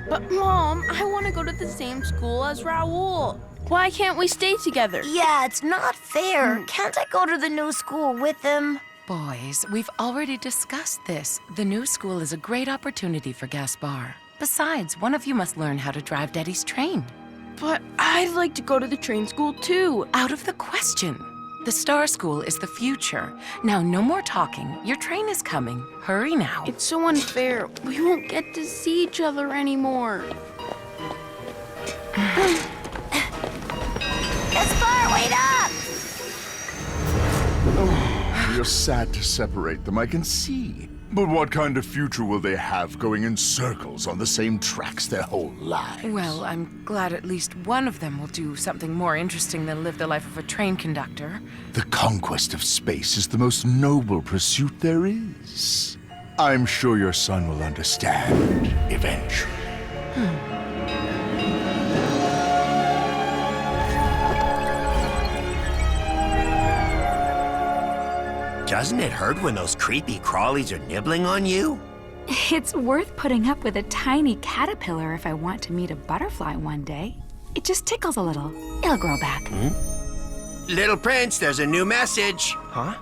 But Mom, I want to go to the same school as Raoul. Why can't we stay together? Yeah, it's not fair. Can't I go to the new school with him? Boys, we've already discussed this. The new school is a great opportunity for Gaspar. Besides, one of you must learn how to drive Daddy's train. But I'd like to go to the train school too. Out of the question. The Star School is the future. Now, no more talking. Your train is coming. Hurry now. It's so unfair. We won't get to see each other anymore. Gaspar, wait up! Oh, you're sad to separate them, I can see. But what kind of future will they have going in circles on the same tracks their whole lives? Well, I'm glad at least one of them will do something more interesting than live the life of a train conductor. The conquest of space is the most noble pursuit there is. I'm sure your son will understand eventually. Doesn't it hurt when those creepy crawlies are nibbling on you? It's worth putting up with a tiny caterpillar if I want to meet a butterfly one day. It just tickles a little. It'll grow back. Little Prince, there's a new message. Huh?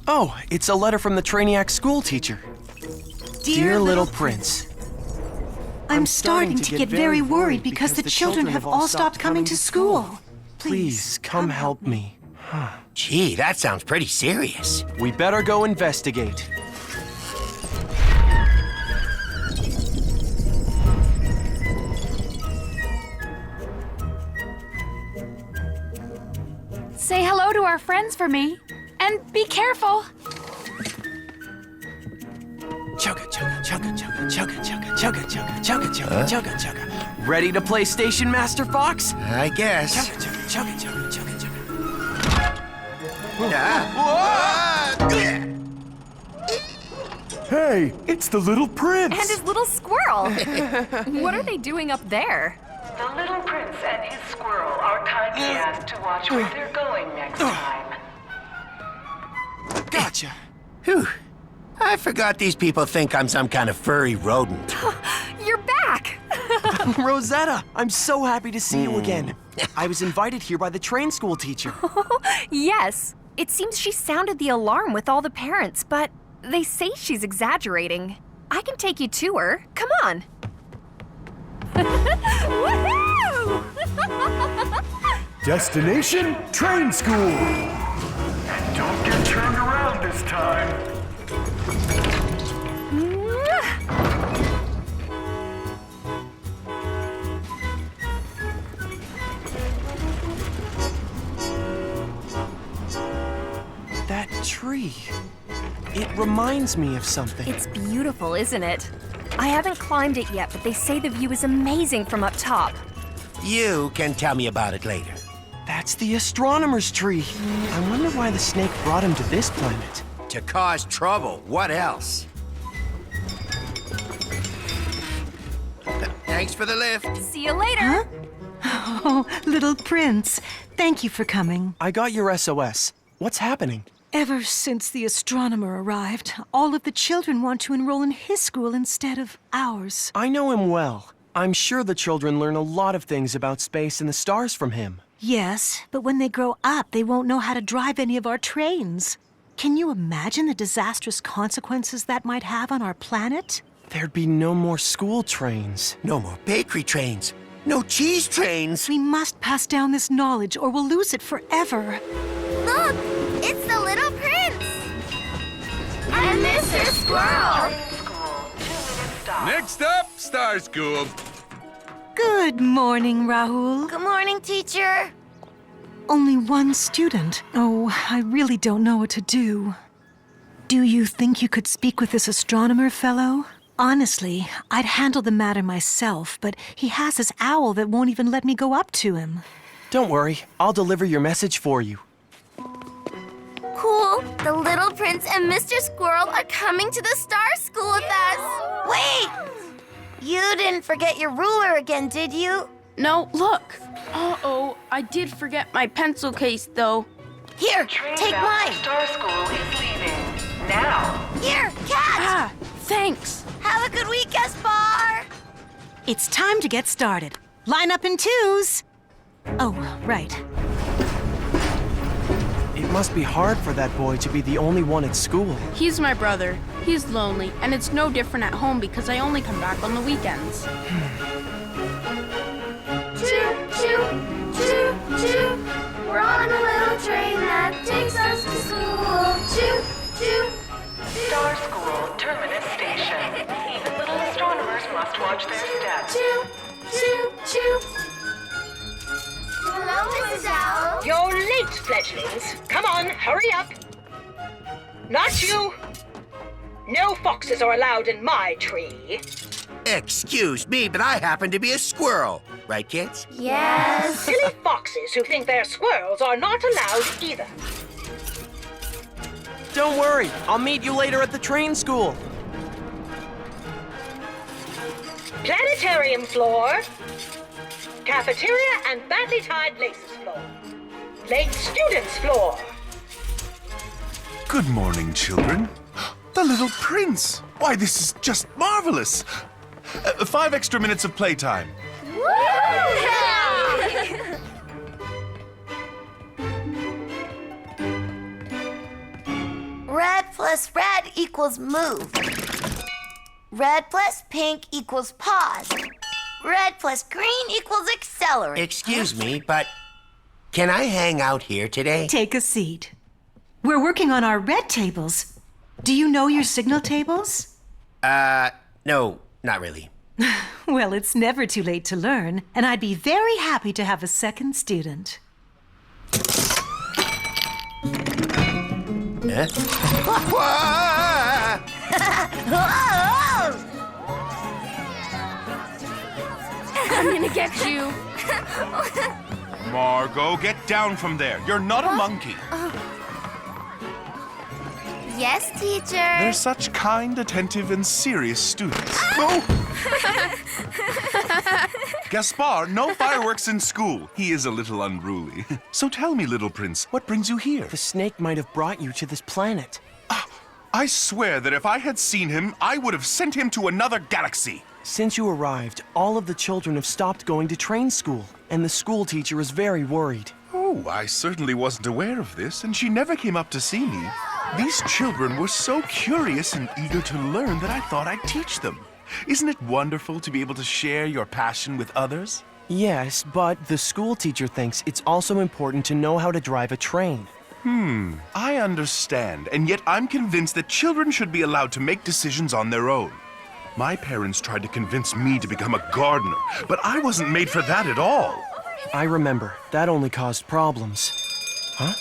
Oh, it's a letter from the Traniacs school teacher. Dear little Prince, I'm starting to get very worried because the children have all stopped coming to school. Please, come help me. Gee, that sounds pretty serious. We better go investigate. Say hello to our friends for me. And be careful. Chugga, chugga, chugga, chugga, chugga, chugga, chugga, chugga, chugga, chugga, chugga, chugga. Ready to play Station Master Fox? I guess. Chugga, chugga, chugga, chugga, chugga, chugga. Hey, it's the little prince! And his little squirrel. What are they doing up there? The little prince and his squirrel are kindly asked to watch where they're going next time. Gotcha. Whew. I forgot these people think I'm some kind of furry rodent. You're back! Rosetta, I'm so happy to see you again. I was invited here by the train school teacher. Yes. It seems she sounded the alarm with all the parents, but they say she's exaggerating. I can take you to her. Come on. Woohoo! Destination Train School! Don't get turned around this time. That tree. It reminds me of something. It's beautiful, isn't it? I haven't climbed it yet, but they say the view is amazing from up top. You can tell me about it later. That's the astronomer's tree. I wonder why the snake brought him to this planet. To cause trouble. What else? Thanks for the lift. See you later. Oh, little prince, thank you for coming. I got your SOS. What's happening? Ever since the astronomer arrived, all of the children want to enroll in his school instead of ours. I know him well. I'm sure the children learn a lot of things about space and the stars from him. Yes, but when they grow up, they won't know how to drive any of our trains. Can you imagine the disastrous consequences that might have on our planet? There'd be no more school trains. No more bakery trains. No cheese trains. We must pass down this knowledge or we'll lose it forever. Look, it's the Little Prince. And Mr. Squirrel. Train school, 2-minute stop. Next up, Star School. Good morning, Rahul. Good morning, teacher. Only one student. Oh, I really don't know what to do. Do you think you could speak with this astronomer fellow? Honestly, I'd handle the matter myself, but he has this owl that won't even let me go up to him. Don't worry, I'll deliver your message for you. Cool. The Little Prince and Mr. Squirrel are coming to the Star School with us. Wait! You didn't forget your ruler again, did you? No, look. Uh-oh, I did forget my pencil case, though. Here, Train take bound mine. for Star School is leaving. Now. Here, Cat. Ah, thanks. Have a good week, Gaspar. It's time to get started. Line up in twos. Oh, right. It must be hard for that boy to be the only one at school. He's my brother. He's lonely, and it's no different at home because I only come back on the weekends. Choo, choo, choo, choo. We're on a little train that takes us to school. Choo, choo. Star School, terminus station. Even little astronomers must watch their steps. Choo, choo, choo. Hello, Mrs. Owl. You're late, fledglings. Come on, hurry up. Not you. No foxes are allowed in my tree. Excuse me, but I happen to be a squirrel. Right, kids? Yes. Silly foxes who think they're squirrels are not allowed either. Don't worry, I'll meet you later at the train school. Planetarium floor. Cafeteria and badly tied laces floor. Late students floor. Good morning, children. The Little Prince. Why, this is just marvelous. 5 extra minutes of playtime. Red plus red equals move. Red plus pink equals pause. Red plus green equals accelerate. Excuse me, but can I hang out here today? Take a seat. We're working on our red tables. Do you know your signal tables? No, not really. Well, it's never too late to learn, and I'd be very happy to have a second student. Huh? I'm gonna get you. Margot, get down from there. You're not a monkey. Yes, teacher. They're such kind, attentive, and serious students. Oh! Gaspar, no fireworks in school. He is a little unruly. So tell me, Little Prince, what brings you here? The snake might have brought you to this planet. I swear that if I had seen him, I would have sent him to another galaxy. Since you arrived, all of the children have stopped going to train school, and the school teacher is very worried. Oh, I certainly wasn't aware of this, and she never came up to see me. These children were so curious and eager to learn that I thought I'd teach them. Isn't it wonderful to be able to share your passion with others? Yes, but the school teacher thinks it's also important to know how to drive a train. I understand, and yet I'm convinced that children should be allowed to make decisions on their own. My parents tried to convince me to become a gardener, but I wasn't made for that at all. I remember. That only caused problems. Huh?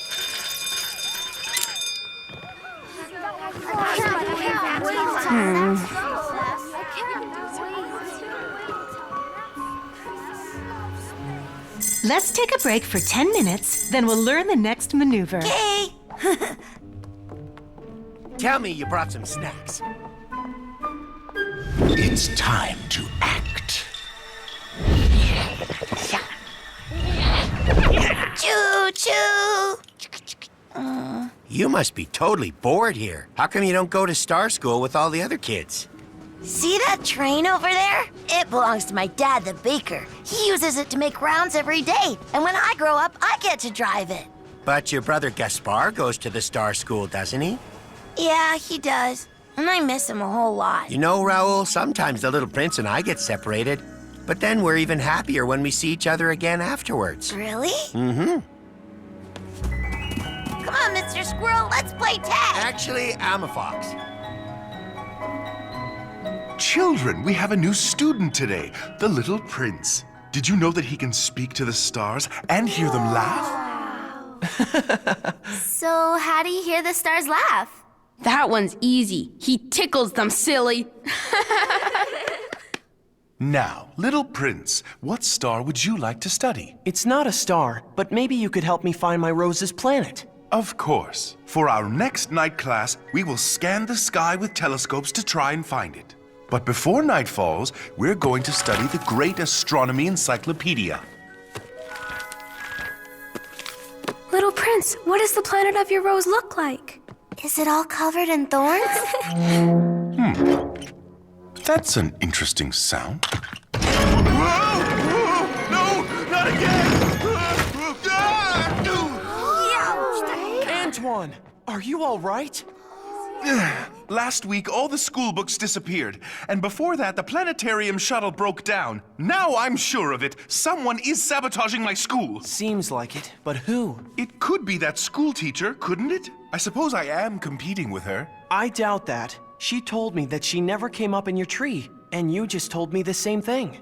Let's take a break for 10 minutes, then we'll learn the next maneuver. Okay. Tell me you brought some snacks. It's time to act. Choo choo. You must be totally bored here. How come you don't go to Star School with all the other kids? See that train over there? It belongs to my dad, the baker. He uses it to make rounds every day. And when I grow up, I get to drive it. But your brother Gaspar goes to the Star School, doesn't he? Yeah, he does. and I miss him a whole lot. You know, Raoul, sometimes the little prince and I get separated, but then we're even happier when we see each other again afterwards. Really? Mm-hmm. Come on, Mr. Squirrel, let's play tag. Actually, I'm a fox. Children, we have a new student today, the little prince. Did you know that he can speak to the stars and hear them laugh? So, how do you hear the stars laugh? That one's easy. He tickles them, silly. Now, little prince, what star would you like to study? It's not a star, but maybe you could help me find my Rose's planet. Of course. For our next night class, we will scan the sky with telescopes to try and find it. But before night falls, we're going to study the Great Astronomy Encyclopedia. Little Prince, what does the planet of your rose look like? Is it all covered in thorns? That's an interesting sound. No, not again! Antoine, are you all right? Last week, all the school books disappeared. And before that, the planetarium shuttle broke down. Now I'm sure of it. Someone is sabotaging my school. Seems like it, but who? It could be that school teacher, couldn't it? I suppose I am competing with her. I doubt that. She told me that she never came up in your tree, and you just told me the same thing.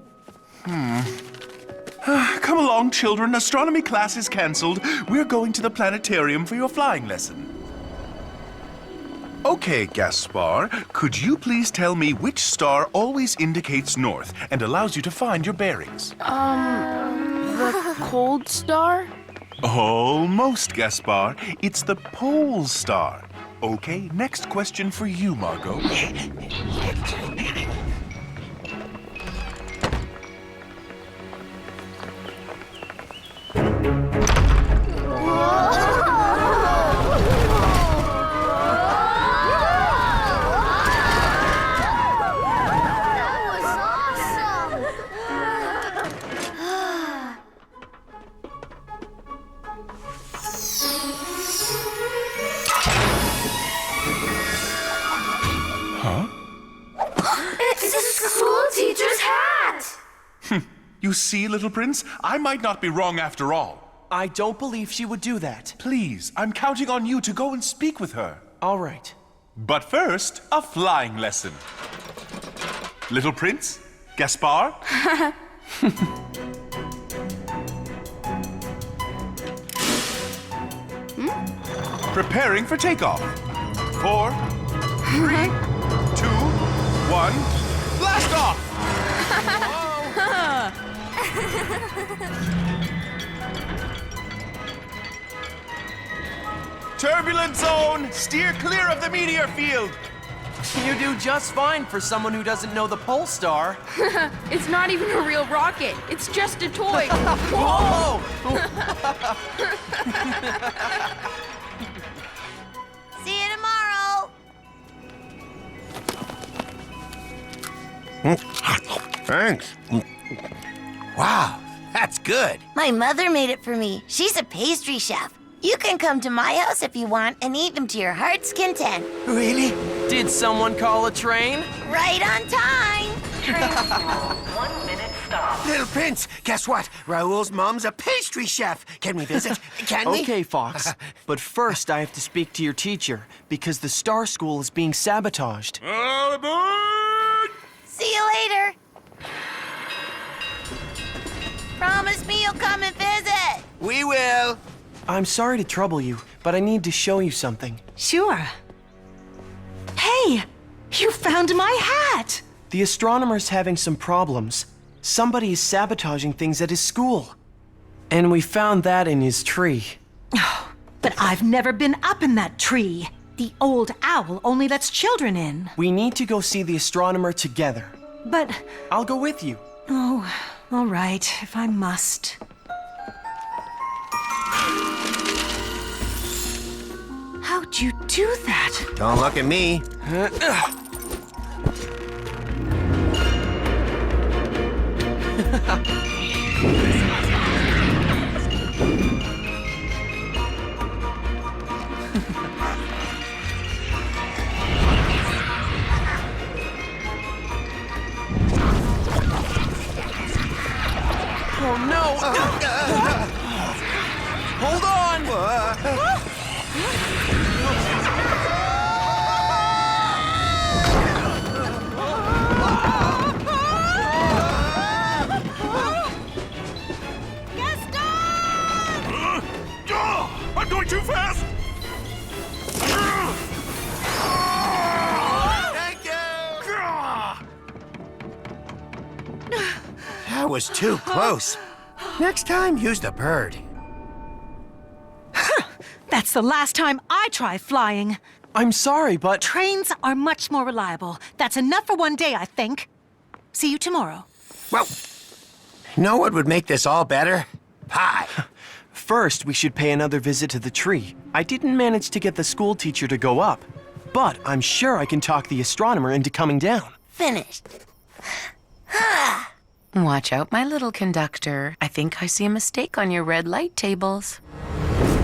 Come along, children. Astronomy class is canceled. We're going to the planetarium for your flying lesson. Okay, Gaspar, could you please tell me which star always indicates north and allows you to find your bearings? The cold star? Almost, Gaspar. It's the pole star. Okay, next question for you, Margot. It's the school teacher's hat! You see, little prince, I might not be wrong after all. I don't believe she would do that. Please, I'm counting on you to go and speak with her. All right. But first, a flying lesson. Little prince, Gaspar? Preparing for takeoff. 4, 3, 2, 1, blast off! Turbulent zone! Steer clear of the meteor field! You do just fine for someone who doesn't know the pole star. It's not even a real rocket. It's just a toy. Whoa! See you tomorrow. Thanks. Wow, that's good. My mother made it for me. She's a pastry chef. You can come to my house if you want and eat them to your heart's content. Really? Did someone call a train? Right on time. Train fuel, 1 minute stop. Little Prince, guess what? Raoul's mom's a pastry chef. Can we visit? Can we? Okay, Fox. But first, I have to speak to your teacher because the Star School is being sabotaged. All aboard! See you later. Promise me you'll come and visit. We will. I'm sorry to trouble you, but I need to show you something. Sure. Hey, you found my hat! The astronomer's having some problems. Somebody is sabotaging things at his school. And we found that in his tree. Oh, but I've never been up in that tree. The old owl only lets children in. We need to go see the astronomer together. But... I'll go with you. Oh, all right, if I must. How'd you do that? Don't look at me. Oh, no! Hold on! I'm going too fast! Thank you! That was too close. Next time, use the bird. That's the last time I try flying. I'm sorry, but... Trains are much more reliable. That's enough for one day, I think. See you tomorrow. Well, know what would make this all better? Pie. First, we should pay another visit to the tree. I didn't manage to get the school teacher to go up, but I'm sure I can talk the astronomer into coming down. Finished. Watch out, my little conductor. I think I see a mistake on your red light tables.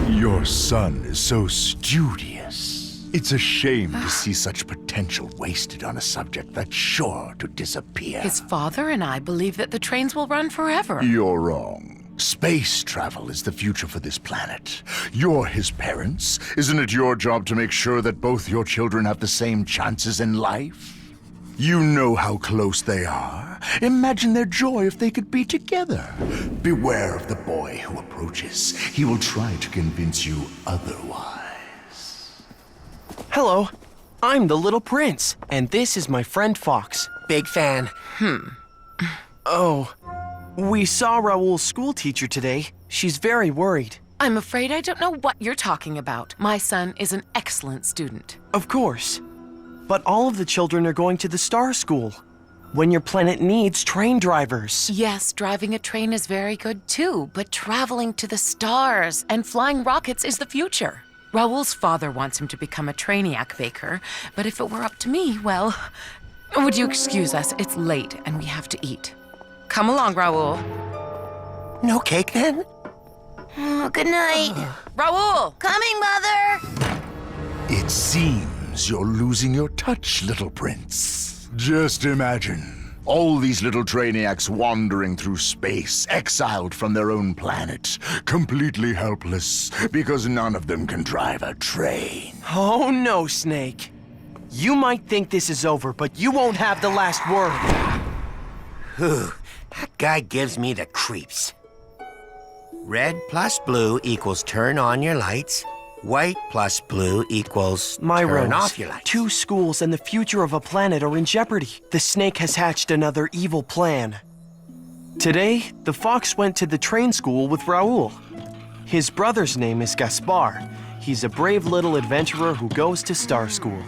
Your son is so studious. It's a shame to see such potential wasted on a subject that's sure to disappear. His father and I believe that the trains will run forever. You're wrong. Space travel is the future for this planet. You're his parents. Isn't it your job to make sure that both your children have the same chances in life? You know how close they are. Imagine their joy if they could be together. Beware of the boy who approaches. He will try to convince you otherwise. Hello, I'm the Little Prince, and this is my friend Fox. Big fan. Oh, we saw Raoul's school teacher today. She's very worried. I'm afraid I don't know what you're talking about. My son is an excellent student. Of course. But all of the children are going to the Star School. When your planet needs train drivers. Yes, driving a train is very good too, but traveling to the stars and flying rockets is the future. Raoul's father wants him to become a Traniac baker, but if it were up to me, well... Would you excuse us? It's late and we have to eat. Come along, Raoul. No cake, then? Oh, good night. Raoul! Coming, Mother! It seems you're losing your touch, little prince. Just imagine all these little Traniacs wandering through space, exiled from their own planet, completely helpless because none of them can drive a train. Oh no, Snake. You might think this is over, but you won't have the last word. Whew, that guy gives me the creeps. Red plus blue equals turn on your lights. White plus blue equals My turn Rose, off your lights. 2 schools and the future of a planet are in jeopardy. The Snake has hatched another evil plan. Today, the Fox went to the train school with Raoul. His brother's name is Gaspar. He's a brave little adventurer who goes to Star School.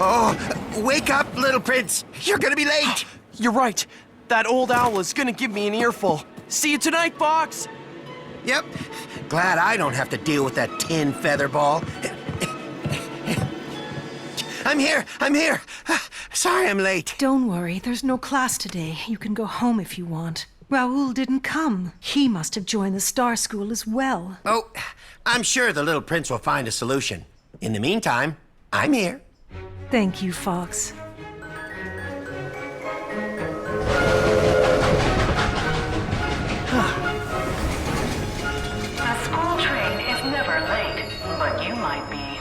Oh, wake up, little prince. You're gonna be late. You're right. That old owl is gonna give me an earful. See you tonight, Fox! Yep. Glad I don't have to deal with that tin feather ball. I'm here. Sorry I'm late. Don't worry, there's no class today. You can go home if you want. Raoul didn't come. He must have joined the Star School as well. Oh, I'm sure the little prince will find a solution. In the meantime, I'm here. Thank you, Fox. A school train is never late, but you might be.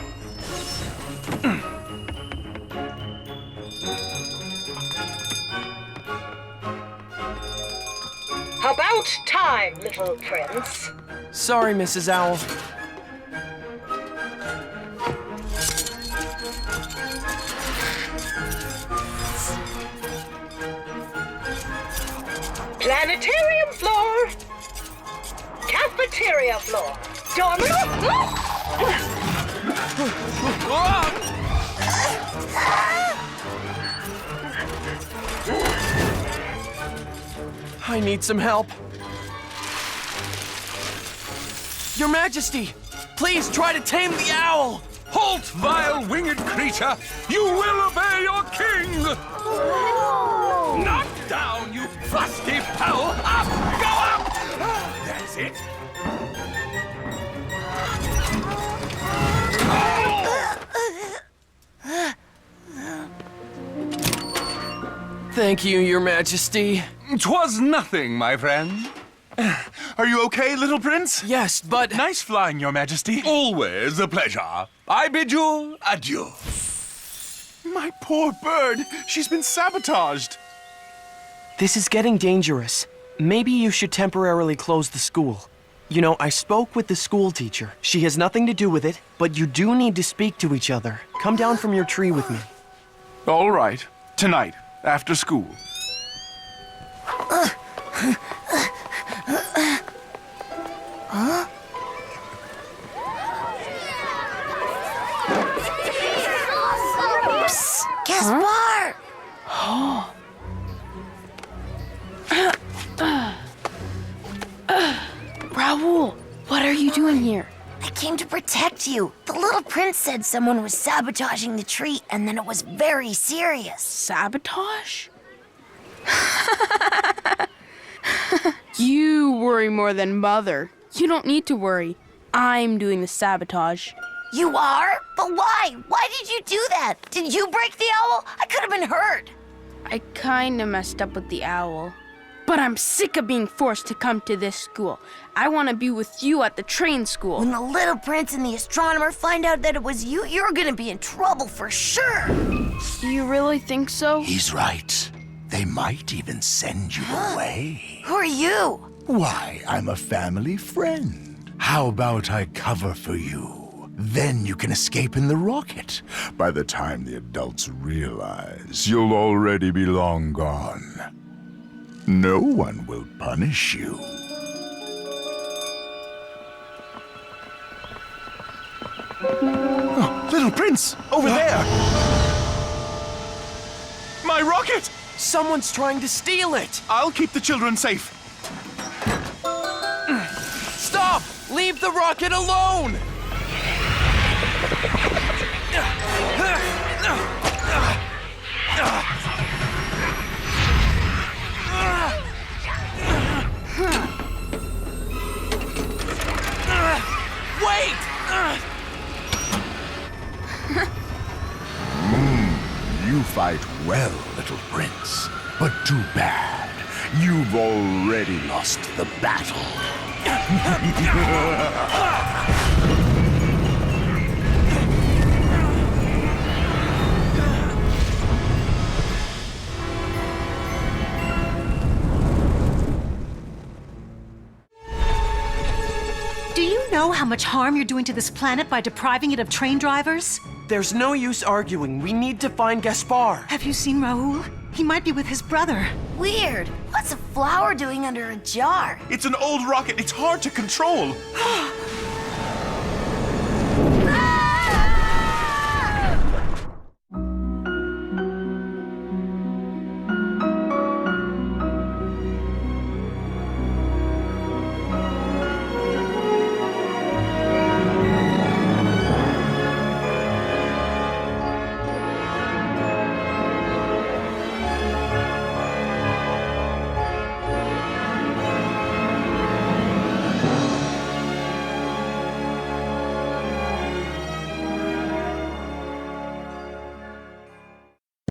About time, little prince. Sorry, Mrs. Owl. Planetarium floor. Cafeteria floor. I need some help. Your Majesty, Please try to tame the owl! Halt, vile winged creature! You will obey your king! Knock down, you frosty fowl! Up! Go up! That's it. Thank you, Your Majesty. 'Twas nothing, my friend. Are you okay, little prince? Yes, but... Nice flying, Your Majesty. Always a pleasure. I bid you adieu. My poor bird. She's been sabotaged. This is getting dangerous. Maybe you should temporarily close the school. You know, I spoke with the school teacher. She has nothing to do with it, but you do need to speak to each other. Come down from your tree with me. All right. Tonight, after school. Huh? Psst, Gaspar! Raoul, what are you doing here? I came to protect you. The little prince said someone was sabotaging the tree, and then it was very serious. Sabotage? You worry more than Mother. You don't need to worry. I'm doing the sabotage. You are? But why? Why did you do that? Did you break the owl? I could have been hurt. I kinda messed up with the owl. But I'm sick of being forced to come to this school. I want to be with you at the train school. When the little prince and the astronomer find out that it was you, you're gonna be in trouble for sure. Do you really think so? He's right. They might even send you away. Who are you? Why, I'm a family friend. How about I cover for you? Then you can escape in the rocket. By the time the adults realize, you'll already be long gone. No one will punish you. Oh, little prince, over there! My rocket! Someone's trying to steal it! I'll keep the children safe. Stop! Leave the rocket alone! Wait! You fight well, little prince. But too bad. You've already lost the battle. Do you know how much harm you're doing to this planet by depriving it of train drivers? There's no use arguing. We need to find Gaspar. Have you seen Raoul? He might be with his brother. Weird. What's a flower doing under a jar? It's an old rocket. It's hard to control.